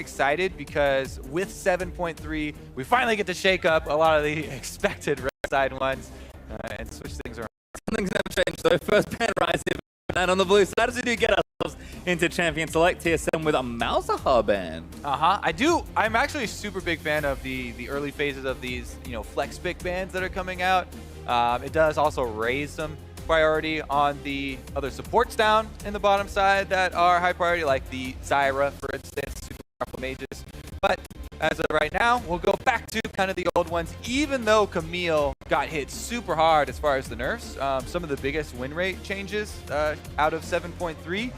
excited because with 7.3, we finally get to shake up a lot of the expected red side ones and switch things around. Something's never changed though. First ban rising, and on the blue side, as we do get ourselves into champion select TSM with a Malzahar ban. I'm actually a super big fan of the early phases of these, flex pick bans that are coming out. It does also raise some priority on the other supports down in the bottom side that are high priority, like the Zyra, for instance, super powerful mages. But as of right now, we'll go back to kind of the old ones. Even though Camille got hit super hard as far as the nerfs, some of the biggest win rate changes out of 7.3,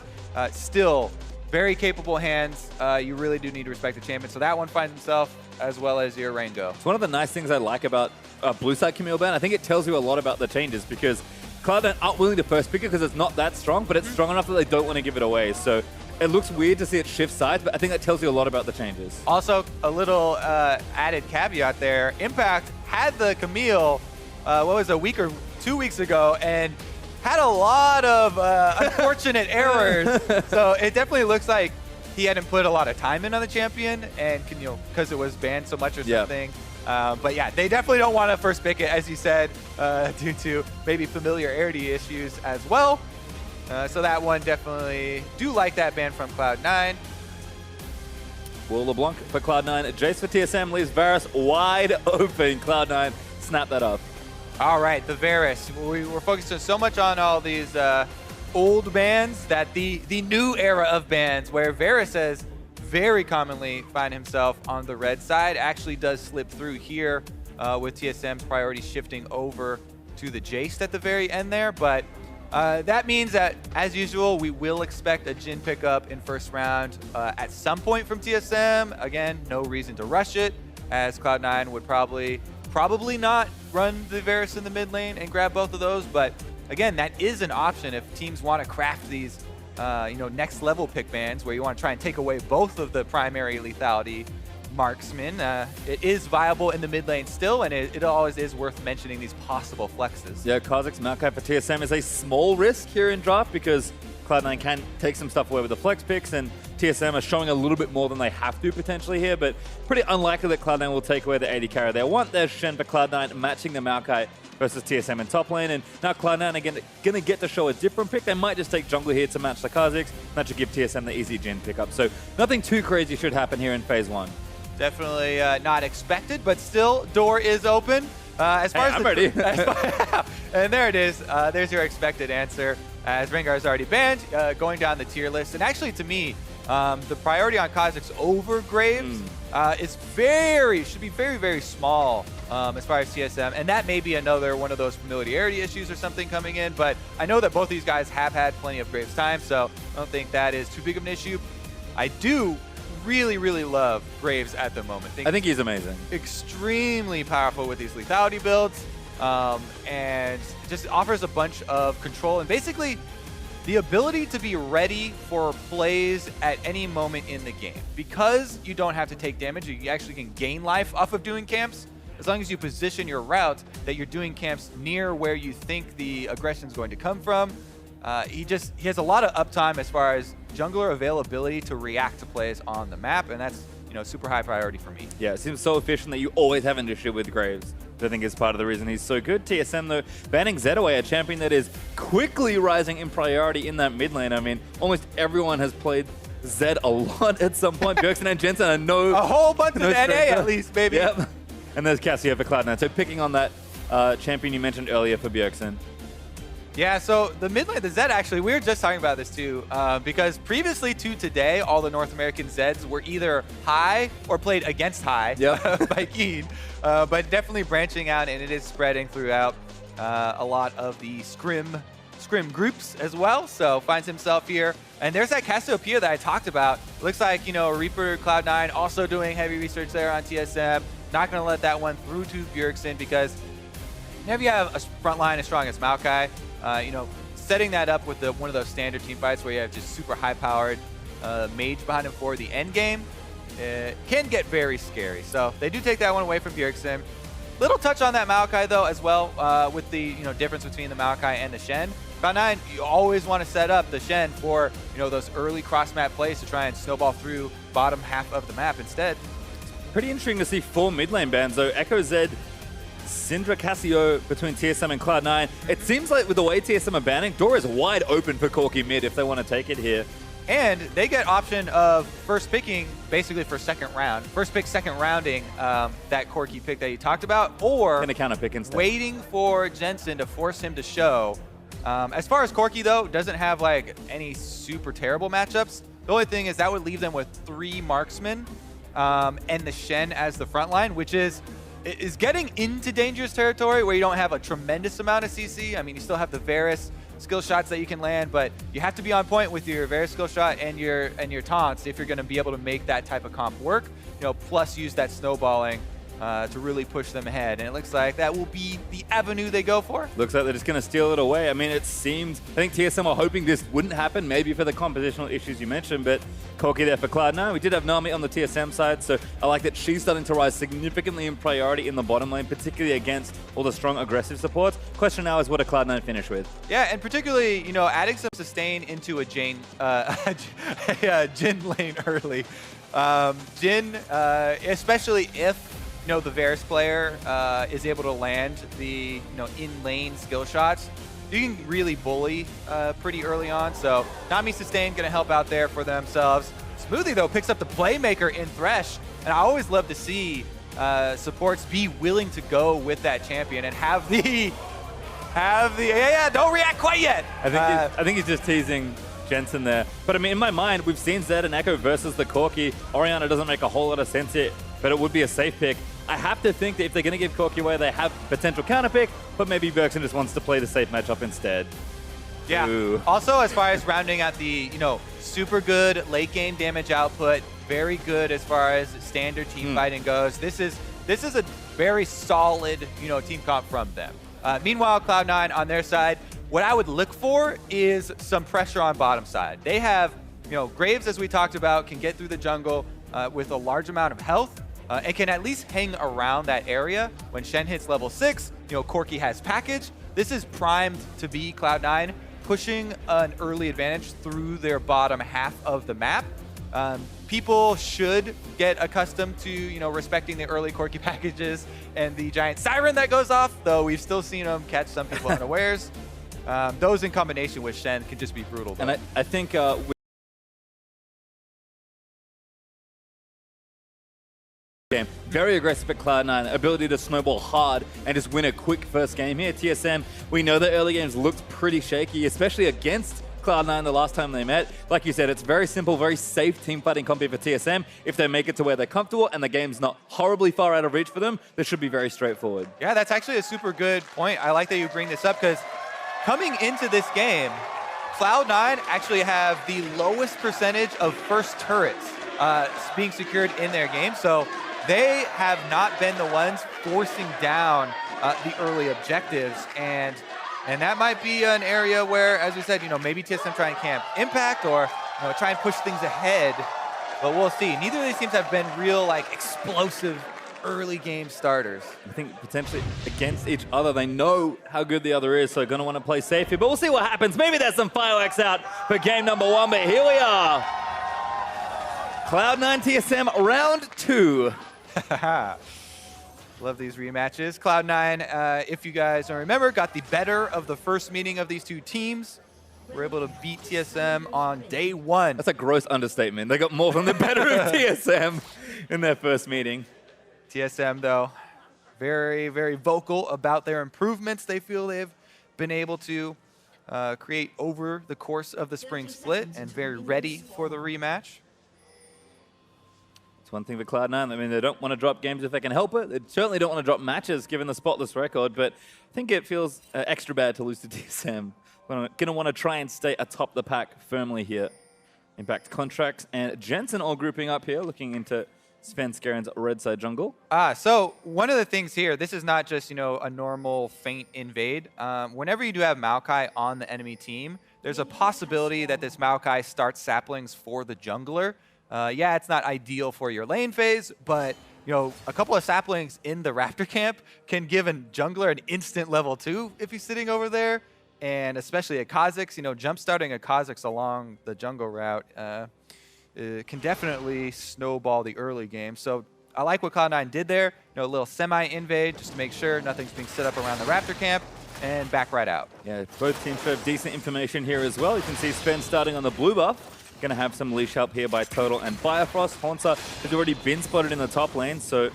still very capable hands. You really do need to respect the champion. So that one finds himself, as well as your Rainbow. It's one of the nice things I like about blue side Camille ban. I think it tells you a lot about the changes because Cloud9 aren't willing to first pick it because it's not that strong, but it's strong enough that they don't want to give it away. So it looks weird to see it shift sides, but I think that tells you a lot about the changes. Also, a little added caveat there. Impact had the Camille, a week or 2 weeks ago, and had a lot of unfortunate errors. So it definitely looks like he hadn't put a lot of time in on the champion, and because it was banned so much or something. But yeah, they definitely don't want to first pick it, as you said, due to maybe familiarity issues as well. So that one definitely do like that ban from Cloud9. Will LeBlanc for Cloud9. Jace for TSM leaves Varus wide open. Cloud9 snap that up. All right, the Varus. We were focusing so much on all these old bans that the new era of bans, where Varus has very commonly find himself on the red side, actually does slip through here with TSM's priority shifting over to the Jace at the very end there. But that means that, as usual, we will expect a Jhin pickup in first round at some point from TSM. Again, no reason to rush it, as Cloud9 would probably not run the Varus in the mid lane and grab both of those. But again, that is an option if teams want to craft these next level pick bans where you want to try and take away both of the primary lethality marksmen. It is viable in the mid lane still, and it always is worth mentioning these possible flexes. Yeah, Kha'Zix Maokai for TSM is a small risk here in draft because Cloud9 can take some stuff away with the flex picks, and TSM are showing a little bit more than they have to potentially here, but pretty unlikely that Cloud9 will take away the AD carry. They want their Shen for Cloud9 matching the Maokai versus TSM in top lane, and now Cloud9 again going to get to show a different pick. They might just take jungler here to match the Kha'Zix. That should give TSM the easy Jhin pickup. So nothing too crazy should happen here in phase one. Definitely not expected, but still, door is open. As far as I'm ready. And there it is. There's your expected answer. As Rengar is already banned, going down the tier list. And actually, to me, the priority on Kha'Zix over Graves should be very, very small as far as TSM. And that may be another one of those familiarity issues or something coming in. But I know that both these guys have had plenty of Graves time, so I don't think that is too big of an issue. I do really, really love Graves at the moment. I think he's amazing. Extremely powerful with these lethality builds, and just offers a bunch of control and basically the ability to be ready for plays at any moment in the game. Because you don't have to take damage, you actually can gain life off of doing camps. As long as you position your route that you're doing camps near where you think the aggression is going to come from. He has a lot of uptime as far as jungler availability to react to plays on the map, and that's super high priority for me. Yeah, it seems so efficient that you always have an issue with Graves. I think is part of the reason he's so good. TSM though, banning Zed away, a champion that is quickly rising in priority in that mid lane. I mean, almost everyone has played Zed a lot at some point. Bjergsen and Jensen are a whole bunch of NA at least, baby. Yep. And there's Cassia for Cloud9. So picking on that champion you mentioned earlier for Bjergsen. Yeah, so the mid lane, the Zed actually, we were just talking about this too, because previously to today, all the North American Zeds were either high or played against high by Keen, but definitely branching out, and it is spreading throughout a lot of the scrim groups as well. So finds himself here, and there's that Cassiopeia that I talked about. Looks like, Reaper Cloud9 also doing heavy research there on TSM. Not going to let that one through to Bjergsen, because whenever you have a front line as strong as Maokai, setting that up with one of those standard team fights where you have just super high-powered mage behind him for the end game can get very scary. So they do take that one away from Bjergsen. Little touch on that Maokai though as well, with the difference between the Maokai and the Shen. Cloud9, you always want to set up the Shen for those early cross-map plays to try and snowball through bottom half of the map instead. Pretty interesting to see 4 mid lane bans though. Echo Z, Syndra, Cassio between TSM and Cloud9. It seems like with the way TSM are banning, door is wide open for Corki mid if they want to take it here. And they get option of first picking basically for second round. First pick, second rounding that Corki pick that you talked about, or Gonna counter pick instead. Waiting for Jensen to force him to show. As far as Corki though, doesn't have like any super terrible matchups. The only thing is that would leave them with 3 marksmen and the Shen as the front line, which is getting into dangerous territory where you don't have a tremendous amount of CC. I mean, you still have the Varus skill shots that you can land, but you have to be on point with your Varus skill shot and your taunts if you're going to be able to make that type of comp work. Plus use that snowballing to really push them ahead. And it looks like that will be the avenue they go for. Looks like they're just going to steal it away. I mean, it seems, I think TSM are hoping this wouldn't happen, maybe for the compositional issues you mentioned, but Corki there for Cloud9. We did have Nami on the TSM side, so I like that she's starting to rise significantly in priority in the bottom lane, particularly against all the strong aggressive supports. Question now is what a Cloud9 finish with? Yeah, and particularly, adding some sustain into a Jhin, Jhin lane early. Jhin, especially if the Varus player is able to land the in-lane skill shots, you can really bully pretty early on. So Nami sustain going to help out there for themselves. Smoothie though picks up the playmaker in Thresh, and I always love to see supports be willing to go with that champion and have the don't react quite yet. I think he's just teasing Jensen there. But I mean, in my mind, we've seen Zed and Echo versus the Corki. Orianna doesn't make a whole lot of sense here, but it would be a safe pick. I have to think that if they're going to give Corki away, they have potential counter pick, but maybe Bjergsen just wants to play the safe matchup instead. Yeah. Ooh. Also, as far as rounding out the, super good late game damage output, very good as far as standard team fighting goes. This is a very solid, team comp from them. Meanwhile, Cloud9 on their side, what I would look for is some pressure on bottom side. They have, Graves, as we talked about, can get through the jungle with a large amount of health. And can at least hang around that area. When Shen hits level 6, Corki has package. This is primed to be Cloud9 pushing an early advantage through their bottom half of the map. People should get accustomed to, respecting the early Corki packages and the giant siren that goes off, though we've still seen them catch some people unawares. Those in combination with Shen can just be brutal, though. And I think game. Very aggressive at Cloud9, ability to snowball hard and just win a quick first game here. TSM, we know that early games looked pretty shaky, especially against Cloud9 the last time they met. Like you said, it's very simple, very safe team fighting comp for TSM. If they make it to where they're comfortable and the game's not horribly far out of reach for them, this should be very straightforward. Yeah, that's actually a super good point. I like that you bring this up because coming into this game, Cloud9 actually have the lowest percentage of first turrets being secured in their game. So they have not been the ones forcing down the early objectives, and that might be an area where, as we said, maybe TSM try and camp impact or try and push things ahead, but we'll see. Neither of these teams have been real explosive early game starters. I think potentially against each other, they know how good the other is, so going to want to play safe here, but we'll see what happens. Maybe there's some fireworks out for game number 1, but here we are. Cloud9 TSM round 2. Love these rematches. Cloud9, if you guys don't remember, got the better of the first meeting of these two teams. We're able to beat TSM on day 1. That's a gross understatement. They got more than the better of TSM in their first meeting. TSM, though, very, very vocal about their improvements they feel they've been able to create over the course of the spring split, and very ready for the rematch. One thing for Cloud9, I mean, they don't want to drop games if they can help it. They certainly don't want to drop matches given the spotless record, but I think it feels extra bad to lose to TSM. We're going to want to try and stay atop the pack firmly here. In fact, Contractz and Jensen all grouping up here, looking into Svenskeren's red side jungle. So one of the things here, this is not just, a normal feint invade. Whenever you do have Maokai on the enemy team, there's a possibility that this Maokai starts saplings for the jungler. Yeah, it's not ideal for your lane phase, but you know, a couple of saplings in the Raptor camp can give a jungler an instant level 2 if he's sitting over there. And especially a Kha'Zix, you know, jump starting a Kha'Zix along the jungle route can definitely snowball the early game. So I like what Cloud9 did there. You know, a little semi-invade just to make sure nothing's being set up around the Raptor camp and back right out. Yeah, both teams have decent information here as well. You can see Sven starting on the blue buff. Going to have some leash help here by Total and Biofrost. Hauntzer has already been spotted in the top lane, so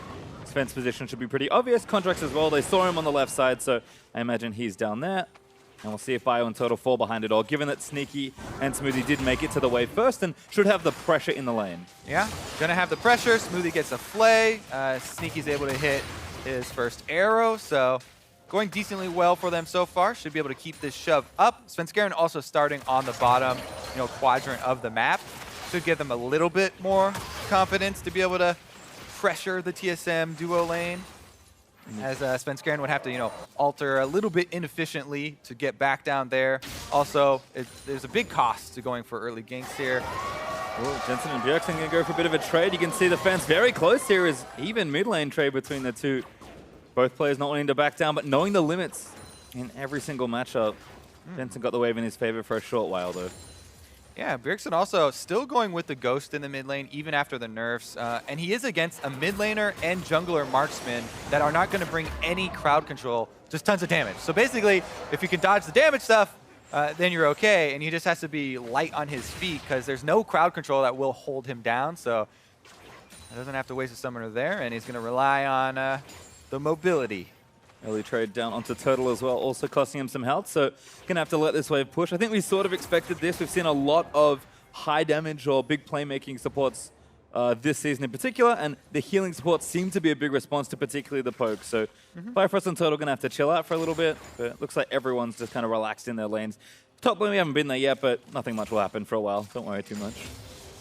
Sven's position should be pretty obvious. Contractz as well. They saw him on the left side, so I imagine he's down there. And we'll see if Bio and Total fall behind it all, given that Sneaky and Smoothie did make it to the wave first and should have the pressure in the lane. Yeah, gonna have the pressure. Smoothie gets a flay. Sneaky's able to hit his first arrow, so going decently well for them so far. Should be able to keep this shove up. Svenskeren also starting on the bottom, you know, quadrant of the map. Should give them a little bit more confidence to be able to pressure the TSM duo lane. As Svenskeren would have to, you know, alter a little bit inefficiently to get back down there. Also, there's a big cost to going for early ganks here. Oh, Jensen and Bjergsen going to go for a bit of a trade. You can see the fence very close here is even mid lane trade between the two. Both players not wanting to back down, but knowing the limits in every single matchup. Jensen got the wave in his favor for a short while, though. Yeah, Bjergsen also still going with the Ghost in the mid lane, even after the nerfs. And he is against a mid laner and jungler marksman that are not going to bring any crowd control, just tons of damage. So basically, if you can dodge the damage stuff, then you're okay. And he just has to be light on his feet because there's no crowd control that will hold him down. So he doesn't have to waste a summoner there, and he's going to rely on the mobility. Early trade down onto Total as well, also costing him some health, so gonna have to let this wave push. I think we sort of expected this. We've seen a lot of high damage or big playmaking supports this season in particular, and the healing supports seem to be a big response to particularly the poke. So Biofrost and Total gonna have to chill out for a little bit, but it looks like everyone's just kind of relaxed in their lanes. Top lane, we haven't been there yet, but nothing much will happen for a while. Don't worry too much.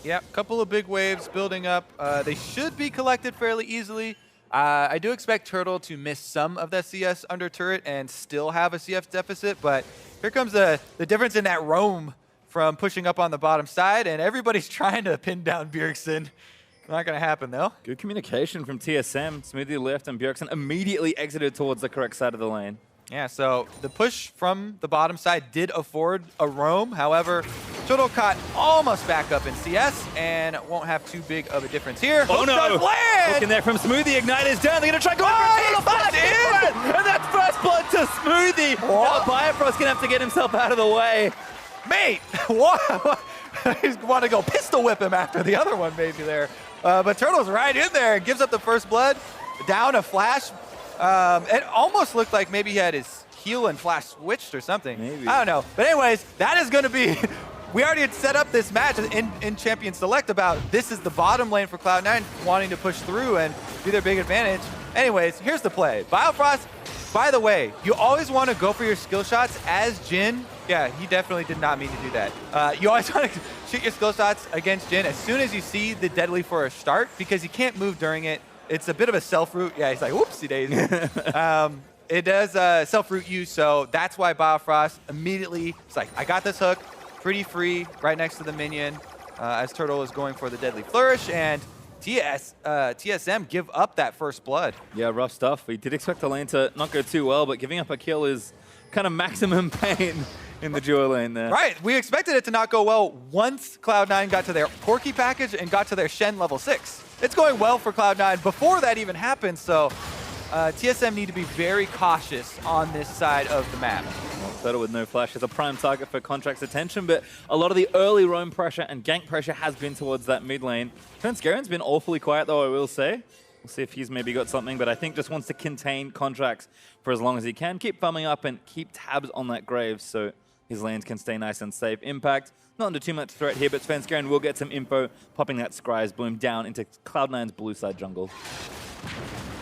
Yep, couple of big waves building up. They should be collected fairly easily. I do expect Turtle to miss some of that CS under turret and still have a CF deficit, but here comes the difference in that roam from pushing up on the bottom side, and everybody's trying to pin down Bjergsen. Not going to happen, though. Good communication from TSM. Smoothie left, and Bjergsen immediately exited towards the correct side of the lane. Yeah, so the push from the bottom side did afford a roam. However, Turtle caught almost back up in CS and won't have too big of a difference here. Oh, no. Does land! Looking there from Smoothie. Ignite is down. They're going to try going for it. And that's first blood to Smoothie. Now Biofrost going to have to get himself out of the way. Mate, what? He's want to go pistol whip him after the other one maybe there. But Turtle's right in there and gives up the first blood. Down a flash. It almost looked like maybe he had his heal and flash switched or something. Maybe. I don't know. But anyways, that is going to be... We already had set up this match in Champion Select about this is the bottom lane for Cloud9 wanting to push through and be their big advantage. Anyways, here's the play. Biofrost, by the way, you always want to go for your skill shots as Jhin. Yeah, he definitely did not mean to do that. You always want to shoot your skill shots against Jhin as soon as you see the deadly for a start because you can't move during it. It's a bit of a self-root. Yeah, he's like, whoopsie daisy. It does self-root you, so that's why Biofrost immediately, it's like, I got this hook, pretty free, right next to the minion, as Turtle is going for the Deadly Flourish, and TSM give up that first blood. Yeah, rough stuff. We did expect the lane to not go too well, but giving up a kill is kind of maximum pain in the duo lane there. Right, we expected it to not go well once Cloud9 got to their Corki package and got to their Shen level 6. It's going well for Cloud9 before that even happened, so TSM need to be very cautious on this side of the map. Well, Total with no flash is a prime target for Contract's attention, but a lot of the early roam pressure and gank pressure has been towards that mid lane. Svenskeren's been awfully quiet, though, I will say. We'll see if he's maybe got something, but I think just wants to contain Contractz for as long as he can. Keep farming up and keep tabs on that Graves so his lanes can stay nice and safe. Impact, not under too much threat here, but Svenskeren will get some info, popping that Scry's Bloom down into Cloud9's blue side jungle.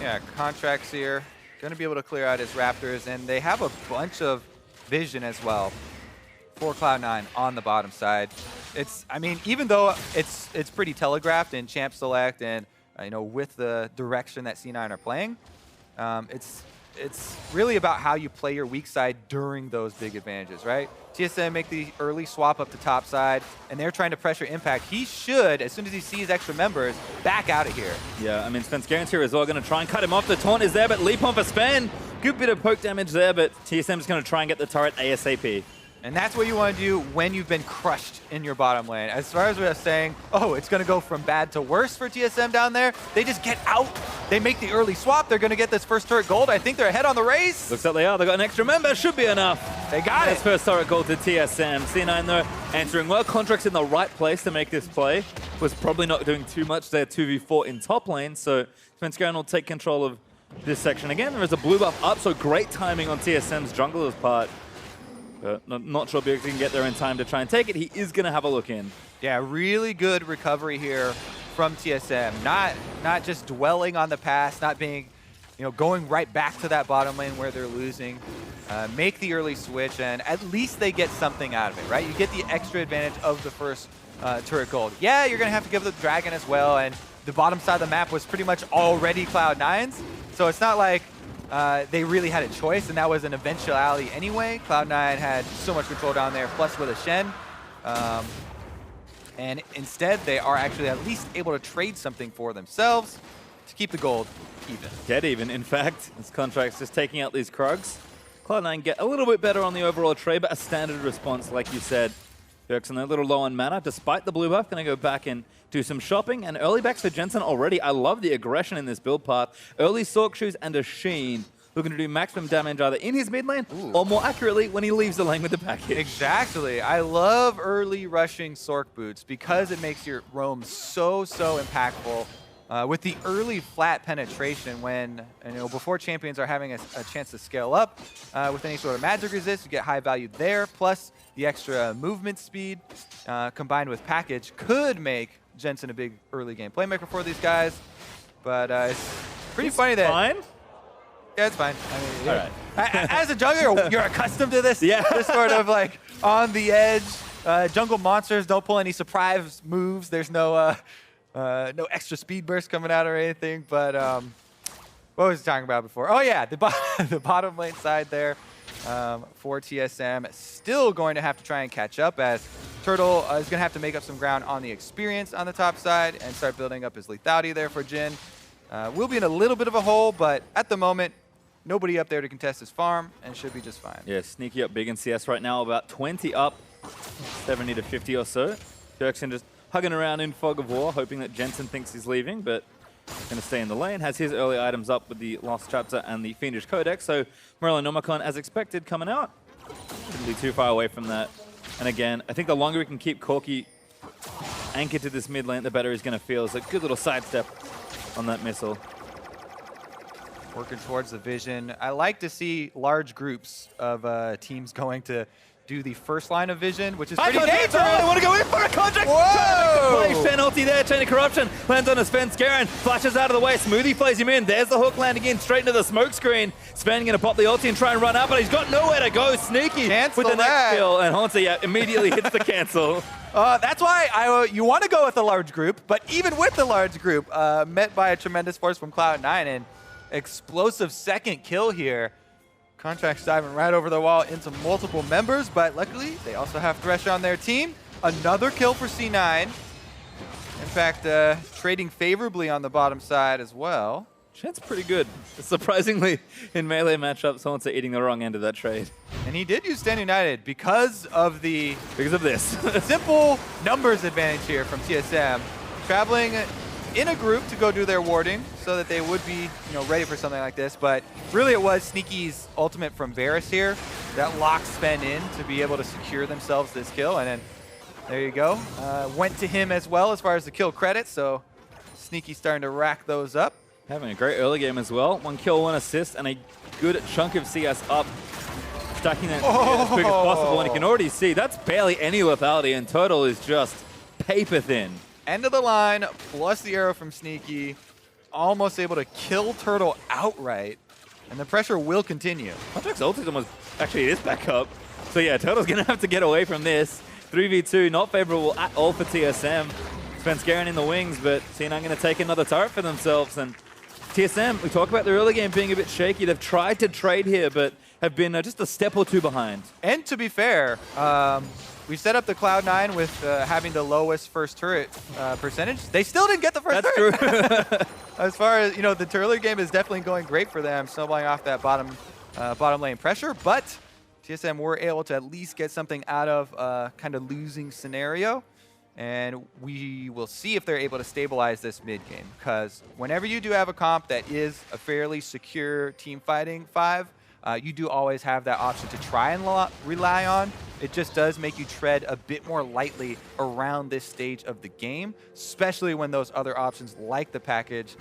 Yeah, Contractz here. Going to be able to clear out his Raptors, and they have a bunch of vision as well for Cloud9 on the bottom side. It's, I mean, even though it's pretty telegraphed in Champ Select and, you know, with the direction that C9 are playing, it's it's really about how you play your weak side during those big advantages, right? TSM make the early swap up to top side, and they're trying to pressure Impact. He should, as soon as he sees extra members, back out of here. Yeah, I mean, Svenskeren's here as well, going to try and cut him off. The taunt is there, but leap on for Sven. Good bit of poke damage there, but TSM's going to try and get the turret ASAP. And that's what you want to do when you've been crushed in your bottom lane. As far as we are saying, oh, it's going to go from bad to worse for TSM down there, they just get out. They make the early swap. They're going to get this first turret gold. I think they're ahead on the race. Looks like they are. They got an extra member. Should be enough. They got it. First turret gold to TSM. C9, though, answering well. Contractz in the right place to make this play. Was probably not doing too much there, 2v4 in top lane. So Svenskeren will take control of this section again. There is a blue buff up, so great timing on TSM's jungler's part. Not sure Bjergsen can get there in time to try and take it. He is going to have a look in. Yeah, really good recovery here from TSM. Not just dwelling on the past, not being, going right back to that bottom lane where they're losing. Make the early switch, and at least they get something out of it, right? You get the extra advantage of the first turret gold. Yeah, you're going to have to give the dragon as well, and the bottom side of the map was pretty much already Cloud9's, so it's not like they really had a choice, and that was an eventuality anyway. Cloud9 had so much control down there, plus with a Shen. And instead, they are actually at least able to trade something for themselves to keep the gold even. Dead even, in fact. This Contract's just taking out these Krugs. Cloud9 get a little bit better on the overall trade, but a standard response, like you said. Bjergsen a little low on mana, despite the blue buff. Going to go back and do some shopping. And early backs for Jensen already. I love the aggression in this build path. Early Sork Shoes and a Sheen. Looking to do maximum damage either in his mid lane, or more accurately, when he leaves the lane with the package. Exactly. I love early rushing Sork boots because it makes your roam so impactful. With the early flat penetration, when before champions are having a chance to scale up with any sort of magic resist, you get high value there. Plus the extra movement speed combined with package could make Jensen a big early game playmaker for these guys. But it's pretty funny that. Fine. Yeah, it's fine. I mean, all right. As a jungler, you're accustomed to this. Yeah. This sort of like on the edge. Jungle monsters don't pull any surprise moves. There's no extra speed burst coming out or anything. But what was I talking about before? Oh yeah, the bottom lane side there for TSM. Still going to have to try and catch up, as Turtle is going to have to make up some ground on the experience on the top side and start building up his lethality there for Jhin. We'll be in a little bit of a hole, but at the moment, nobody up there to contest his farm, and should be just fine. Yeah, sneaky up big in CS right now, about 20 up, 70 to 50 or so. Bjergsen just hugging around in Fog of War, hoping that Jensen thinks he's leaving, but going to stay in the lane. Has his early items up with the Lost Chapter and the Fiendish Codex, so Morellonomicon, as expected, coming out. Shouldn't be too far away from that. And again, I think the longer we can keep Corki anchored to this mid lane, the better he's going to feel. It's a good little sidestep on that missile. Working towards the vision. I like to see large groups of teams going to do the first line of vision, which is pretty dangerous. I want to go in for a Contractz. Whoa! Shen ulti there, Chain of Corruption. Lands on a Svenskeren, flashes out of the way. Smoothie plays him in. There's the hook landing in straight into the smoke screen. Sven going to pop the ulti and try and run out, but he's got nowhere to go. Sneaky Cancel with the that. next kill. And Hauntzer, immediately hits the cancel. That's why you want to go with a large group, but even with the large group, met by a tremendous force from Cloud9, and explosive second kill here. Contractz diving right over the wall into multiple members, but luckily they also have Thresh on their team. Another kill for C9. In fact, trading favorably on the bottom side as well. Shen's pretty good. Surprisingly, in melee matchups, Hauntzer eating the wrong end of that trade. And he did use Stand United because of this simple numbers advantage here from TSM. Traveling in a group to go do their warding so that they would be ready for something like this. But really it was Sneaky's ultimate from Varus here that locks Sven in to be able to secure themselves this kill. And then there you go. Went to him as well as far as the kill credits. So Sneaky starting to rack those up. Having a great early game as well. 1 kill, 1 assist, and a good chunk of CS up. Stacking that as quick as possible, and you can already see that's barely any lethality, and Turtle is just paper thin. End of the line, plus the arrow from Sneaky. Almost able to kill Turtle outright, and the pressure will continue. Contractz ulti almost, actually it is back up. So yeah, Turtle's gonna have to get away from this. 3v2, not favorable at all for TSM. Svenskeren in the wings, but C9 gonna take another turret for themselves, and TSM, we talk about the early game being a bit shaky. They've tried to trade here, but have been just a step or two behind. And to be fair, we set up the Cloud9 with having the lowest first turret percentage. They still didn't get the first turret. That's true. As far as, the early game is definitely going great for them, snowballing off that bottom lane pressure, but TSM were able to at least get something out of kind of losing scenario. And we will see if they're able to stabilize this mid game, because whenever you do have a comp that is a fairly secure team fighting 5, you do always have that option to try and rely on. It just does make you tread a bit more lightly around this stage of the game, especially when those other options like the package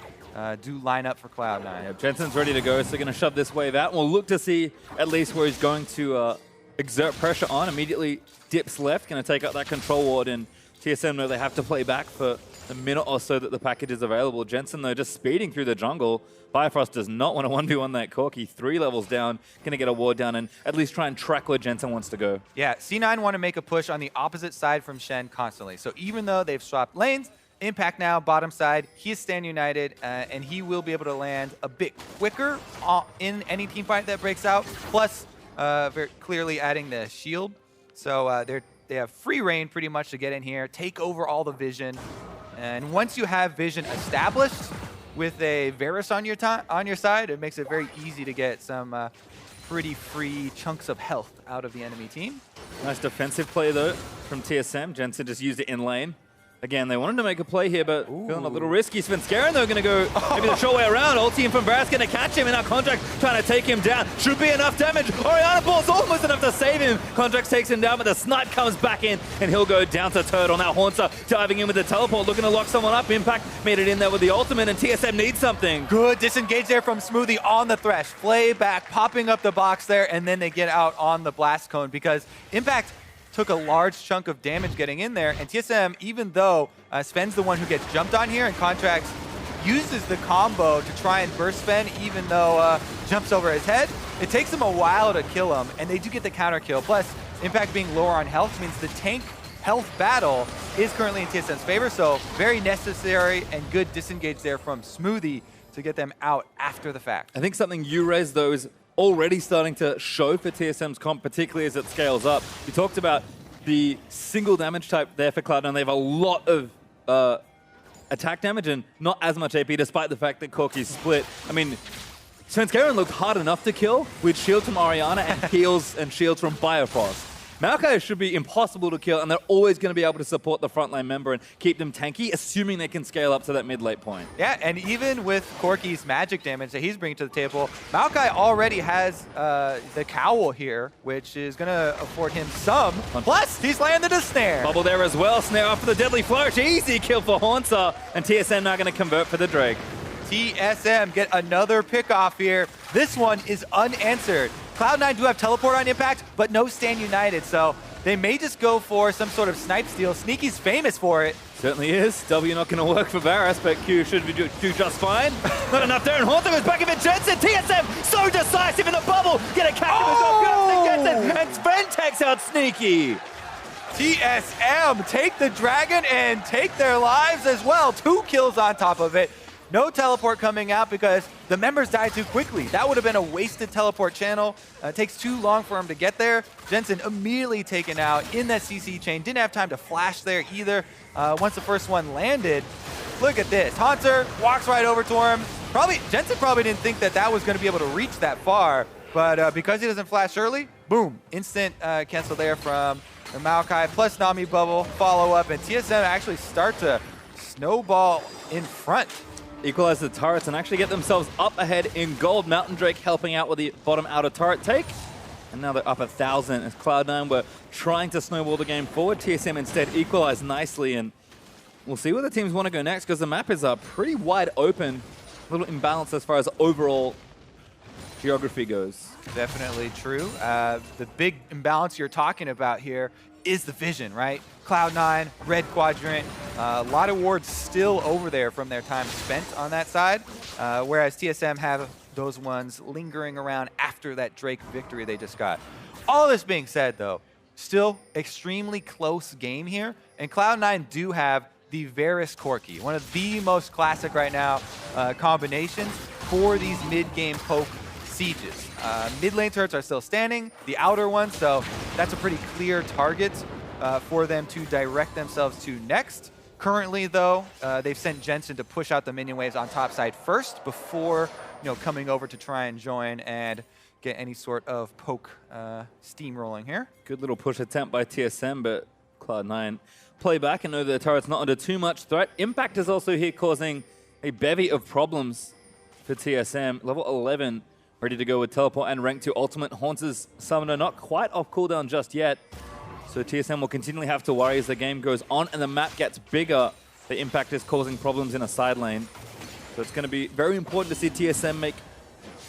do line up for Cloud9. Yeah, Jensen's ready to go, so they're going to shove this wave out. We'll look to see at least where he's going to exert pressure on. Immediately dips left, going to take out that control ward, and TSM know they have to play back for a minute or so that the package is available. Jensen, though, just speeding through the jungle. Biofrost does not want to 1v1 that Corki. 3 levels down, going to get a ward down and at least try and track where Jensen wants to go. Yeah, C9 want to make a push on the opposite side from Shen constantly. So even though they've swapped lanes, Impact now, bottom side, he is stand united, and he will be able to land a bit quicker in any team fight that breaks out, plus very clearly adding the shield. So they have free reign pretty much to get in here, take over all the vision. And once you have vision established with a Varus on your side, it makes it very easy to get some pretty free chunks of health out of the enemy team. Nice defensive play, though, from TSM. Jensen just used it in lane. Again, they wanted to make a play here, but feeling a little risky. Svenskeren, though, going to go maybe the short way around. Ulti from Varus going to catch him in our Contractz, trying to take him down. Should be enough damage. Orianna ball's almost enough to save him. Contractz takes him down, but the snipe comes back in, and he'll go down to Turtle. Now Hauntzer diving in with the teleport, looking to lock someone up. Impact made it in there with the ultimate, and TSM needs something. Good disengage there from Smoothie on the Thresh. Play back, popping up the box there, and then they get out on the blast cone, because Impact took a large chunk of damage getting in there, and TSM, even though Sven's the one who gets jumped on here, and Contractz uses the combo to try and burst Sven, even though jumps over his head, it takes them a while to kill him, and they do get the counter kill. Plus, Impact being lower on health means the tank health battle is currently in TSM's favor, so very necessary and good disengage there from Smoothie to get them out after the fact. I think something you raised, though, is already starting to show for TSM's comp, particularly as it scales up. You talked about the single damage type there for Cloud9. They have a lot of attack damage and not as much AP, despite the fact that Corki's split. I mean, Svenskeren looked hard enough to kill with shields from Orianna and heals and shields from Biofrost. Maokai should be impossible to kill, and they're always going to be able to support the frontline member and keep them tanky, assuming they can scale up to that mid-late point. Yeah, and even with Corki's magic damage that he's bringing to the table, Maokai already has the cowl here, which is going to afford him some. Plus, he's landed a snare. Bubble there as well. Snare off for the deadly flourish. Easy kill for Hauntzer, and TSM now going to convert for the Drake. TSM get another pick off here. This one is unanswered. Cloud9 do have teleport on Impact, but no stand united, so they may just go for some sort of snipe steal. Sneaky's famous for it. Certainly is. W not going to work for Varus, but Q should do just fine. Not enough there, and Hauntzer goes back of it. Jensen, TSM, so decisive in the bubble. Get a catch him as Jensen, and Sven takes out Sneaky. TSM take the dragon and take their lives as well. 2 kills on top of it. No teleport coming out because the members died too quickly. That would have been a wasted teleport channel. It takes too long for him to get there. Jensen immediately taken out in that CC chain. Didn't have time to flash there either. Once the first one landed, look at this. Hauntzer walks right over to him. Jensen probably didn't think that that was going to be able to reach that far, but because he doesn't flash early, boom, instant cancel there from the Maokai, plus Nami bubble, follow up, and TSM actually start to snowball in front. Equalize the turrets and actually get themselves up ahead in gold. Mountain Drake helping out with the bottom outer turret take. And now they're up 1,000 as Cloud9 were trying to snowball the game forward. TSM instead equalized nicely, and we'll see where the teams want to go next because the map is pretty wide open. A little imbalance as far as overall geography goes. Definitely true. The big imbalance you're talking about here is the vision, right? Cloud9, red quadrant, a lot of wards still over there from their time spent on that side, whereas TSM have those ones lingering around after that Drake victory they just got. All this being said, though, still extremely close game here, and Cloud9 do have the Varus Corki, one of the most classic right now. combinations for these mid-game poke sieges. Mid lane turrets are still standing, the outer ones, so that's a pretty clear target for them to direct themselves to next. Currently, though, they've sent Jensen to push out the minion waves on top side first before coming over to try and join and get any sort of poke steamrolling here. Good little push attempt by TSM, but Cloud9 play back and know their turret's not under too much threat. Impact is also here causing a bevy of problems for TSM. Level 11, ready to go with teleport and rank 2 ultimate. Hauntzer's summoner not quite off cooldown just yet. So TSM will continually have to worry as the game goes on and the map gets bigger. The Impact is causing problems in a side lane. So it's going to be very important to see TSM make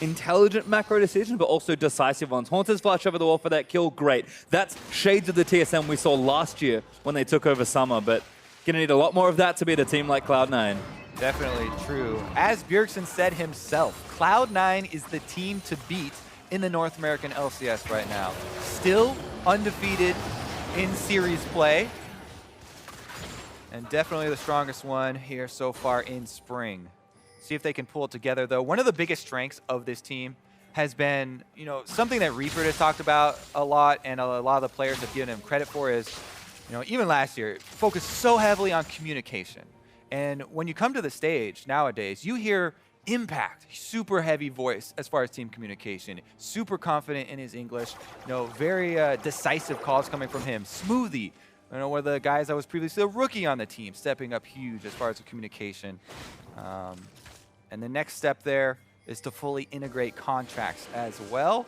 intelligent macro decisions, but also decisive ones. Hauntzer's flash over the wall for that kill, great. That's shades of the TSM we saw last year when they took over Summer, but gonna need a lot more of that to beat a team like Cloud9. Definitely true. As Bjergsen said himself, Cloud9 is the team to beat in the North American LCS right now. Still undefeated in series play, and definitely the strongest one here so far in Spring. See if they can pull it together, though. One of the biggest strengths of this team has been, something that Reaper has talked about a lot, and a lot of the players have given him credit for is, even last year, focused so heavily on communication. And when you come to the stage nowadays, you hear Impact, super heavy voice as far as team communication, super confident in his English, very decisive calls coming from him. Smoothie, one of the guys that was previously a rookie on the team, stepping up huge as far as the communication. And the next step there is to fully integrate Contractz as well.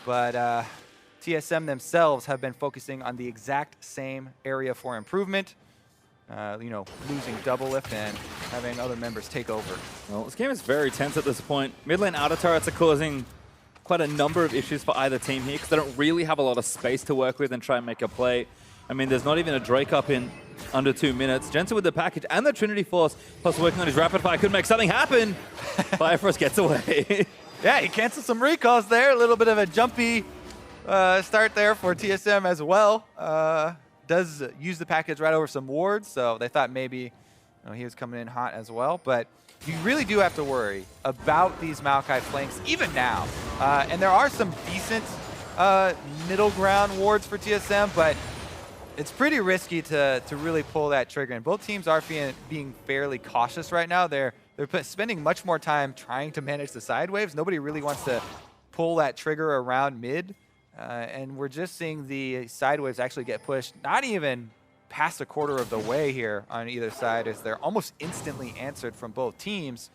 But TSM themselves have been focusing on the exact same area for improvement. Losing double lift and having other members take over. Well, this game is very tense at this point. Mid lane outer turrets are causing quite a number of issues for either team here because they don't really have a lot of space to work with and try and make a play. I mean, there's not even a Drake up in under 2 minutes. Jensen with the package and the Trinity Force, plus working on his rapid fire, could make something happen. Biofrost gets away. Yeah, he canceled some recalls there. A little bit of a jumpy start there for TSM as well. Does use the package right over some wards, so they thought maybe he was coming in hot as well. But you really do have to worry about these Maokai flanks, even now. And there are some decent middle ground wards for TSM, but it's pretty risky to really pull that trigger. And both teams are being fairly cautious right now. They're spending much more time trying to manage the side waves. Nobody really wants to pull that trigger around mid. And we're just seeing the side waves actually get pushed, not even past a quarter of the way here on either side, as they're almost instantly answered from both teams.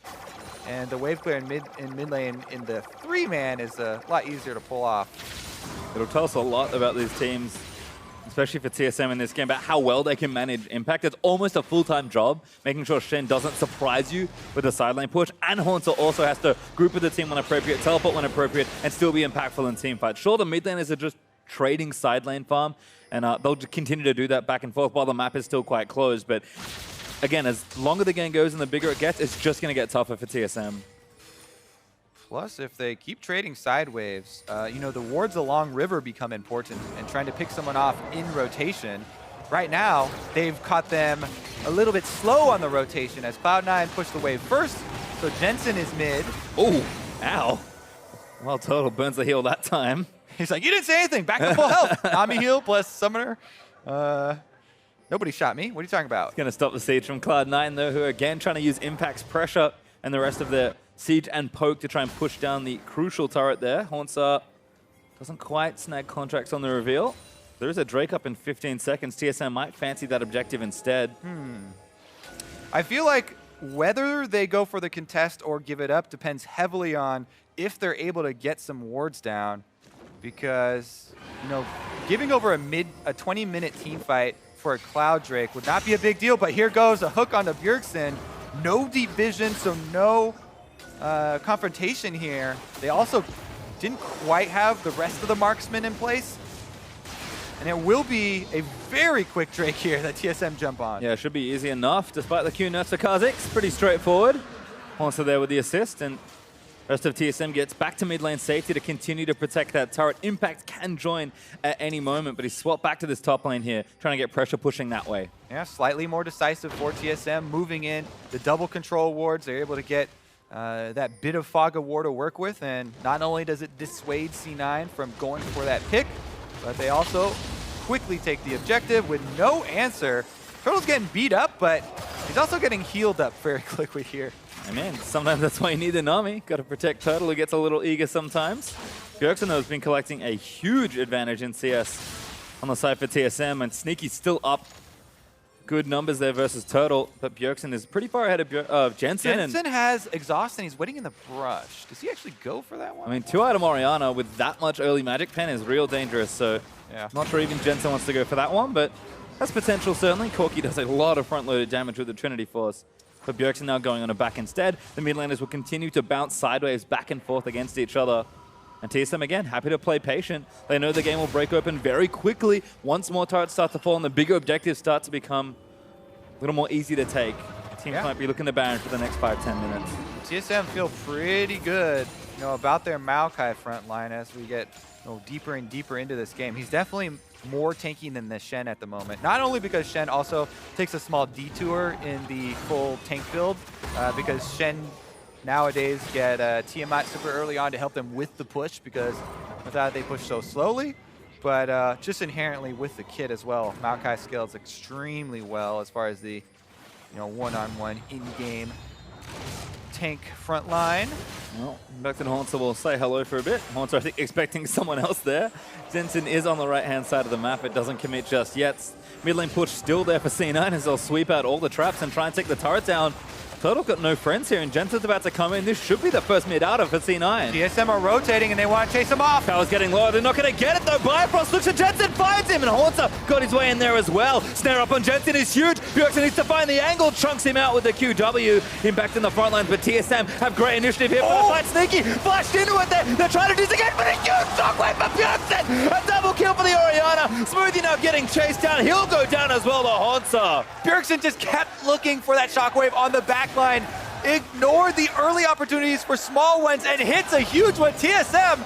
And the wave clear in mid lane in the 3-man is a lot easier to pull off. It'll tell us a lot about these teams, especially for TSM in this game, about how well they can manage Impact. It's almost a full-time job, making sure Shen doesn't surprise you with a side lane push. And Hauntzer also has to group with the team when appropriate, teleport when appropriate, and still be impactful in team fights. Sure, the mid laners are just trading side lane farm, and they'll continue to do that back and forth while the map is still quite closed. But again, as longer the game goes and the bigger it gets, it's just going to get tougher for TSM. Plus, if they keep trading side waves, the wards along river become important, and trying to pick someone off in rotation. Right now, they've caught them a little bit slow on the rotation as Cloud9 pushed the wave first, so Jensen is mid. Oh, ow. WildTurtle burns the heal that time. He's like, you didn't say anything, back to full health. Nami heal plus summoner. Nobody shot me, what are you talking about? It's going to stop the siege from Cloud9 though, who are again trying to use Impact's pressure and the rest of their siege and poke to try and push down the crucial turret there. Hauntzer doesn't quite snag Contractz on the reveal. There is a Drake up in 15 seconds. TSM might fancy that objective instead. I feel like whether they go for the contest or give it up depends heavily on if they're able to get some wards down. Because, giving over a 20-minute team fight for a Cloud Drake would not be a big deal. But here goes a hook onto Bjergsen. No deep vision, so no confrontation here. They also didn't quite have the rest of the marksmen in place. And it will be a very quick Drake here that TSM jump on. Yeah, it should be easy enough, despite the Q nerfs for Kha'Zix. Pretty straightforward. Hauntzer there with the assist, and Rest of TSM gets back to mid lane safety to continue to protect that turret. Impact can join at any moment, but he's swapped back to this top lane here, trying to get pressure pushing that way. Yeah, slightly more decisive for TSM, moving in the double control wards. They're able to get that bit of fog of war to work with, and not only does it dissuade C9 from going for that pick, but they also quickly take the objective with no answer. Turtle's getting beat up, but he's also getting healed up very quickly here. I mean, sometimes that's why you need the Nami. Got to protect Turtle, who gets a little eager sometimes. Bjergsen, though, has been collecting a huge advantage in CS on the side for TSM, and Sneaky's still up good numbers there versus Turtle, but Bjergsen is pretty far ahead of Jensen. Jensen has exhaust, and he's waiting in the brush. Does he actually go for that one? I mean, 2-item Orianna with that much early magic pen is real dangerous, so yeah. Not sure even Jensen wants to go for that one, but has potential certainly. Corki does a lot of front-loaded damage with the Trinity Force. But Bjergsen now going on a back instead. The mid laners will continue to bounce sideways back and forth against each other. And TSM, again, happy to play patient. They know the game will break open very quickly once more turrets start to fall and the bigger objectives start to become a little more easy to take. Teams might be looking to Baron for the next 5-10 minutes. TSM feel pretty good, about their Maokai front line as we get deeper and deeper into this game. He's definitely more tanky than the Shen at the moment. Not only because Shen also takes a small detour in the full tank build, because Shen nowadays get Tiamat super early on to help them with the push, because without it, they push so slowly. But just inherently with the kit as well, Maokai scales extremely well as far as the one-on-one in-game tank front line. Well, back to Hauntzer, will say hello for a bit. Hauntzer, I think, expecting someone else there. Jensen is on the right-hand side of the map. It doesn't commit just yet. Mid lane push still there for C9 as they'll sweep out all the traps and try and take the turret down. Turtle got no friends here, and Jensen's about to come in. This should be the first mid-outer for C9. TSM are rotating, and they want to chase him off. Power's getting low. They're not going to get it, though. Biofrost looks at Jensen, finds him, and Hauntzer got his way in there as well. Snare up on Jensen is huge. Bjergsen needs to find the angle, chunks him out with the QW. Impact in the front lines, but TSM have great initiative here for the fight. Sneaky flashed into it there. They're trying to disengage, but a huge shockwave for Bjergsen. A double kill for the Orianna. Smoothie now getting chased down. He'll go down as well to Hauntzer. Bjergsen just kept looking for that shockwave on the back line. Ignored the early opportunities for small ones and hits a huge one. TSM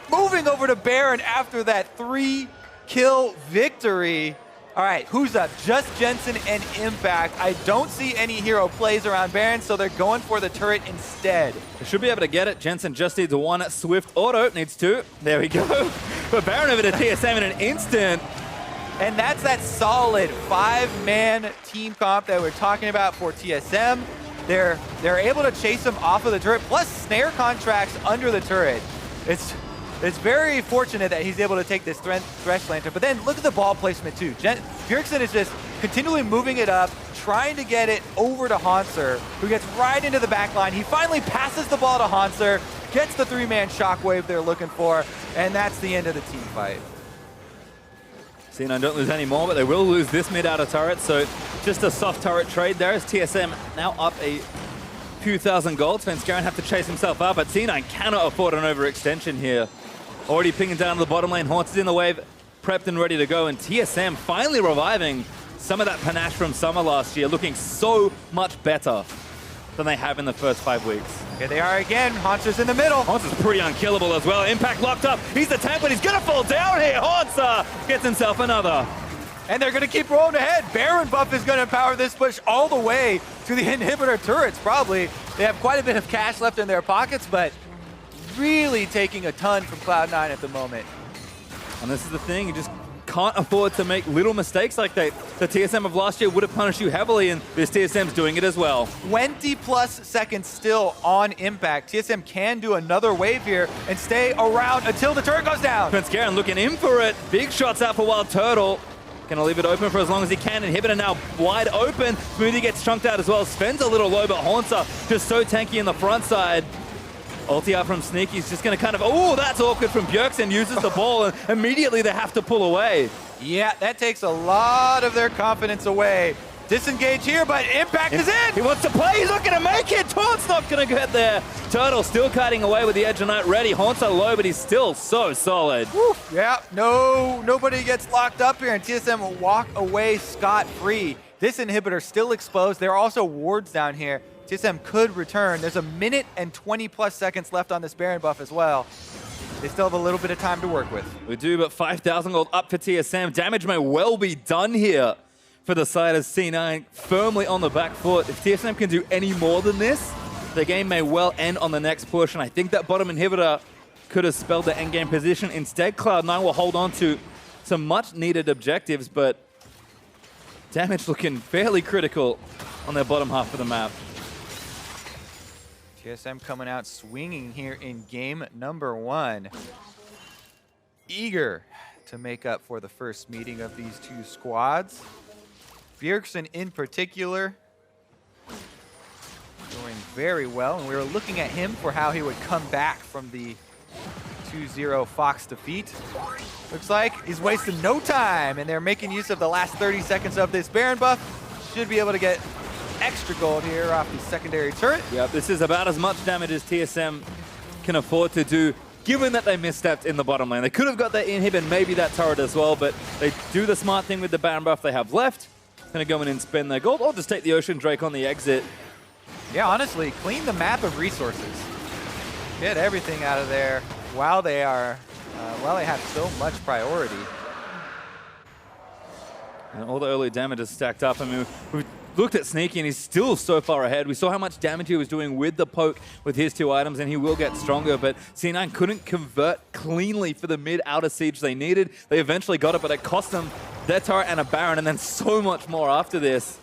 moving over to Baron after that 3-kill victory. All right, who's up? Just Jensen and Impact. I don't see any hero plays around Baron, so they're going for the turret instead. They should be able to get it. Jensen just needs one swift auto. Needs two. There we go. But Baron over to TSM in an instant. And that's that solid 5-man team comp that we're talking about for TSM. They're able to chase him off of the turret, plus snare Contractz under the turret. It's very fortunate that he's able to take this Thresh lantern. But then look at the ball placement too. Bjergsen is just continually moving it up, trying to get it over to Hauntzer, who gets right into the back line. He finally passes the ball to Hauntzer, gets the 3-man shockwave they're looking for, and that's the end of the team fight. C9 don't lose any more, but they will lose this mid-outer turret, so just a soft turret trade there as TSM now up a few thousand gold. Svenskeren have to chase himself up, but C9 cannot afford an overextension here. Already pinging down to the bottom lane. Haunt's in the wave, prepped and ready to go, and TSM finally reviving some of that panache from summer last year, looking so much better than they have in the first 5 weeks. Here they are again. Hauntzer's in the middle. Hauntzer's pretty unkillable as well. Impact locked up. He's the tank, but he's going to fall down here. Hauntzer gets himself another. And they're going to keep rolling ahead. Baron buff is going to power this push all the way to the inhibitor turrets, probably. They have quite a bit of cash left in their pockets, but really taking a ton from Cloud9 at the moment. And this is the thing. You just can't afford to make little mistakes like that. The TSM of last year would have punished you heavily, and this TSM's doing it as well. 20+ seconds still on Impact. TSM can do another wave here and stay around until the turret goes down. Svenskeren looking in for it. Big shots out for WildTurtle. Gonna leave it open for as long as he can. Inhibitor now wide open. Smoothie gets chunked out as well. Sven's a little low, but Hauntzer just so tanky in the front side. Ulti out from Sneaky's just going to kind of, oh, that's awkward from Bjergsen, uses the ball, and immediately they have to pull away. Yeah, that takes a lot of their confidence away. Disengage here, but Impact is in! He wants to play, he's not going to make it! Taunt's not going to get there! Turtle still kiting away with the Edge of Night ready. Hauntzer low, but he's still so solid. Woo. Yeah, nobody gets locked up here, and TSM will walk away scot-free. This inhibitor still exposed. There are also wards down here. TSM could return. There's a minute and 20+ seconds left on this Baron buff as well. They still have a little bit of time to work with. We do, but 5,000 gold up for TSM. Damage may well be done here for the side of C9, firmly on the back foot. If TSM can do any more than this, the game may well end on the next push, and I think that bottom inhibitor could have spelled the endgame position. Instead, Cloud9 will hold on to some much-needed objectives, but damage looking fairly critical on their bottom half of the map. TSM coming out swinging here in game number 1. Eager to make up for the first meeting of these two squads. Bjergsen in particular doing very well, and we were looking at him for how he would come back from the 2-0 Fox defeat. Looks like he's wasting no time, and they're making use of the last 30 seconds of this Baron buff. Should be able to get extra gold here off the secondary turret. Yeah, this is about as much damage as TSM can afford to do, given that they misstepped in the bottom lane. They could have got that inhib and maybe that turret as well, but they do the smart thing with the Baron buff they have left. Gonna go in and spend their gold, or just take the Ocean Drake on the exit. Yeah, honestly, clean the map of resources. Get everything out of there while they are, while they have so much priority. And all the early damage is stacked up. I mean, we've looked at Sneaky and he's still so far ahead. We saw how much damage he was doing with the poke with his 2 items, and he will get stronger, but C9 couldn't convert cleanly for the mid-outer siege they needed. They eventually got it, but it cost them their turret and a Baron, and then so much more after this.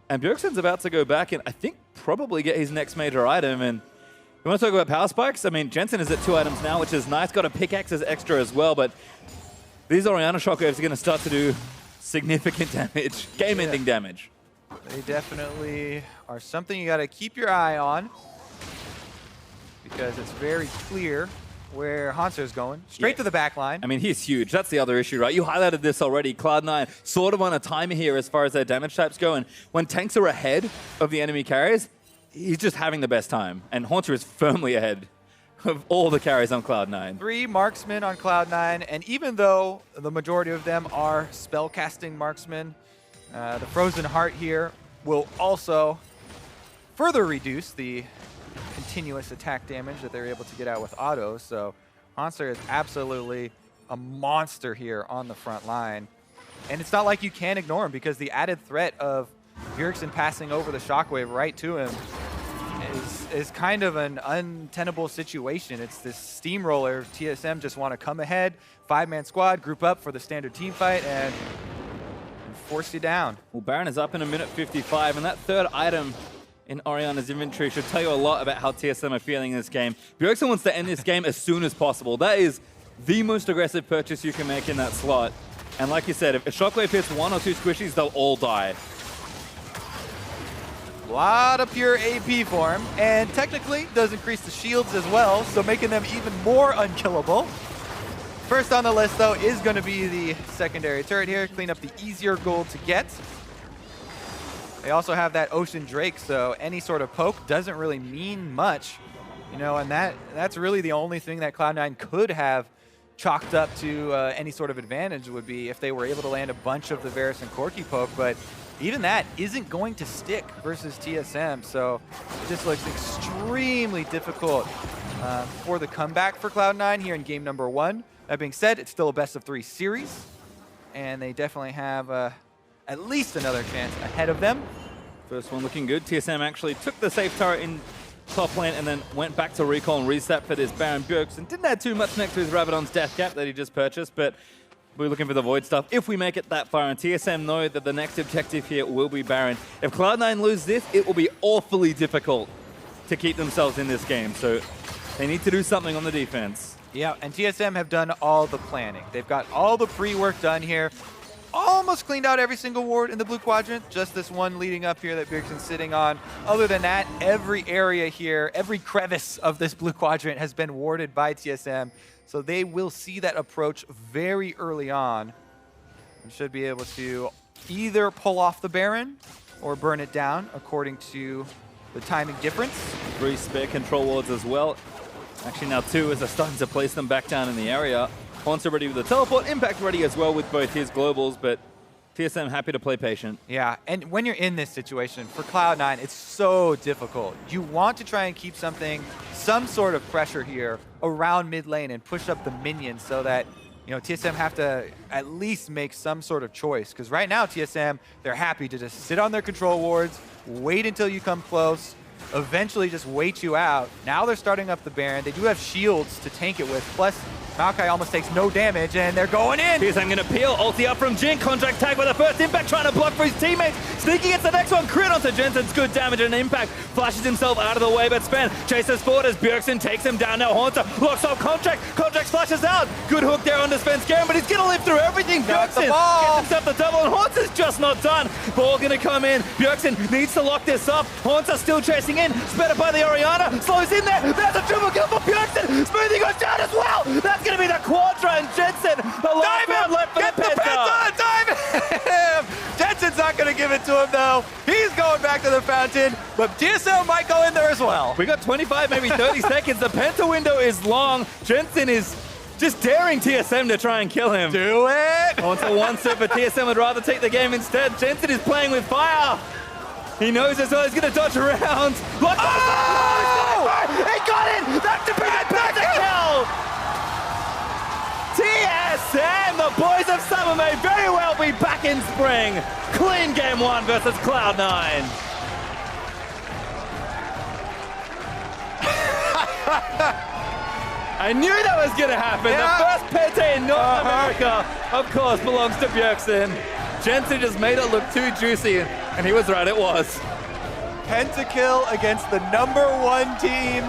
And Bjergsen's about to go back and I think probably get his next major item. And you want to talk about power spikes? I mean, Jensen is at 2 items now, which is nice. Got a pickaxe as extra as well, but these Orianna shockwaves are going to start to do significant damage, game-ending damage. They definitely are something you got to keep your eye on, because it's very clear where Hauntzer is going. Straight to the back line. I mean, he's huge. That's the other issue, right? You highlighted this already. Cloud9 sort of on a timer here as far as their damage types go, and when tanks are ahead of the enemy carriers, he's just having the best time, and Hauntzer is firmly ahead of all the carries on Cloud9. 3 marksmen on Cloud9, and even though the majority of them are spellcasting marksmen, the Frozen Heart here will also further reduce the continuous attack damage that they're able to get out with autos. So Hauntzer is absolutely a monster here on the front line. And it's not like you can ignore him, because the added threat of Bjergsen passing over the shockwave right to him is kind of an untenable situation. It's this steamroller. TSM just want to come ahead, 5-man squad, group up for the standard team fight, and force you down. Well, Baron is up in a minute 55, and that 3rd item in Orianna's inventory should tell you a lot about how TSM are feeling in this game. Bjergsen wants to end this game as soon as possible. That is the most aggressive purchase you can make in that slot. And like you said, if a shockwave hits 1 or 2 squishies, they'll all die. A lot of pure AP for him, and technically does increase the shields as well, so making them even more unkillable. First on the list, though, is going to be the secondary turret here. Clean up the easier gold to get. They also have that Ocean Drake, so any sort of poke doesn't really mean much. You know, and that's really the only thing that Cloud9 could have chalked up to any sort of advantage would be if they were able to land a bunch of the Varus and Corki poke, but even that isn't going to stick versus TSM, so it just looks extremely difficult for the comeback for Cloud9 here in game number 1. That being said, it's still a best-of-3 series, and they definitely have at least another chance ahead of them. First one looking good. TSM actually took the safe turret in top lane and then went back to recall and reset for this Baron Bjergsen. Didn't add too much next to his Rabadon's death cap that he just purchased, but we're looking for the Void stuff if we make it that far, and TSM know that the next objective here will be Baron. If Cloud9 lose this, it will be awfully difficult to keep themselves in this game, so they need to do something on the defense. Yeah, and TSM have done all the planning. They've got all the pre-work done here. Almost cleaned out every single ward in the blue quadrant, just this one leading up here that Bjergsen's sitting on. Other than that, every area here, every crevice of this blue quadrant has been warded by TSM. So they will see that approach very early on and should be able to either pull off the Baron or burn it down according to the timing difference. 3 spare control wards as well. Actually now 2 as they're starting to place them back down in the area. Hauntzer ready with the teleport, Impact ready as well with both his globals, but TSM happy to play patient. Yeah, and when you're in this situation, for Cloud9, it's so difficult. You want to try and keep some sort of pressure here around mid lane and push up the minions so that, you know, TSM have to at least make some sort of choice. Because right now, TSM, they're happy to just sit on their control wards, wait until you come close, eventually just wait you out. Now they're starting up the Baron. They do have shields to tank it with, plus Maokai almost takes no damage, and they're going in. TSM going to peel, ulti up from Jhin, contract tag with the first impact, trying to block for his teammates. Sneaking gets the next one, crit onto Jensen's good damage and impact. Flashes himself out of the way, but Sven chases forward as Bjergsen takes him down. Now Hauntzer locks off Contractz. Contractz flashes out. Good hook there onto Svenskeren, but he's going to live through everything. Bjergsen gets himself the double, and Hauntzer's just not done. Ball going to come in. Bjergsen needs to lock this up. Hauntzer still chasing in. Sped up by the Orianna. Slows in there. There's a triple kill for Bjergsen. Smoothie goes down as well. That's going to be the Quadra, and Jensen, the last one left for the Penta. Dive him! Jensen's not going to give it to him, though. He's going back to the fountain, but TSM might go in there as well. We got 25, maybe 30 seconds. The Penta window is long. Jensen is just daring TSM to try and kill him. Do it! Onto one step, but TSM would rather take the game instead. Jensen is playing with fire. He knows as well. He's going to dodge around. Look! Oh! He got it! That's the Penta kill! TSM, the boys of Summer may very well be back in spring. Clean game 1 versus Cloud9. I knew that was going to happen. Yeah. The first Penta in North America, of course, belongs to Bjergsen. Jensen just made it look too juicy, and he was right, it was. Pentakill against the #1 team.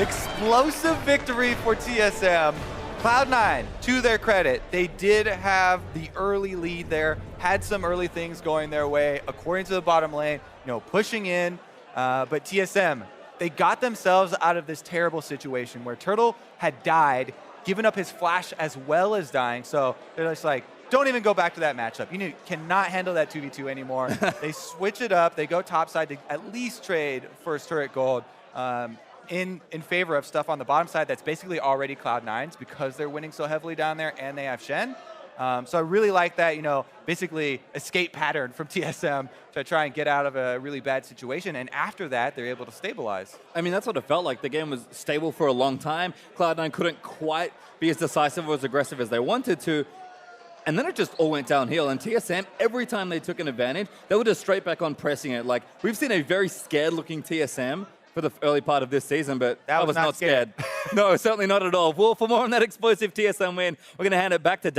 Explosive victory for TSM. Cloud9, to their credit, they did have the early lead there, had some early things going their way, according to the bottom lane, you know, pushing in, but TSM, they got themselves out of this terrible situation where Turtle had died, given up his flash as well as dying, so they're just like, don't even go back to that matchup. You cannot handle that 2v2 anymore. They switch it up, they go topside to at least trade first turret gold, in favor of stuff on the bottom side that's basically already Cloud9's because they're winning so heavily down there and they have Shen. So I really like that, you know, basically escape pattern from TSM to try and get out of a really bad situation. And after that, they're able to stabilize. I mean, that's what it felt like. The game was stable for a long time. Cloud9 couldn't quite be as decisive or as aggressive as they wanted to. And then it just all went downhill. And TSM, every time they took an advantage, they were just straight back on pressing it. Like, we've seen a very scared-looking TSM for the early part of this season, but I was not scared. No, certainly not at all. Well, for more on that explosive TSM win, we're going to hand it back to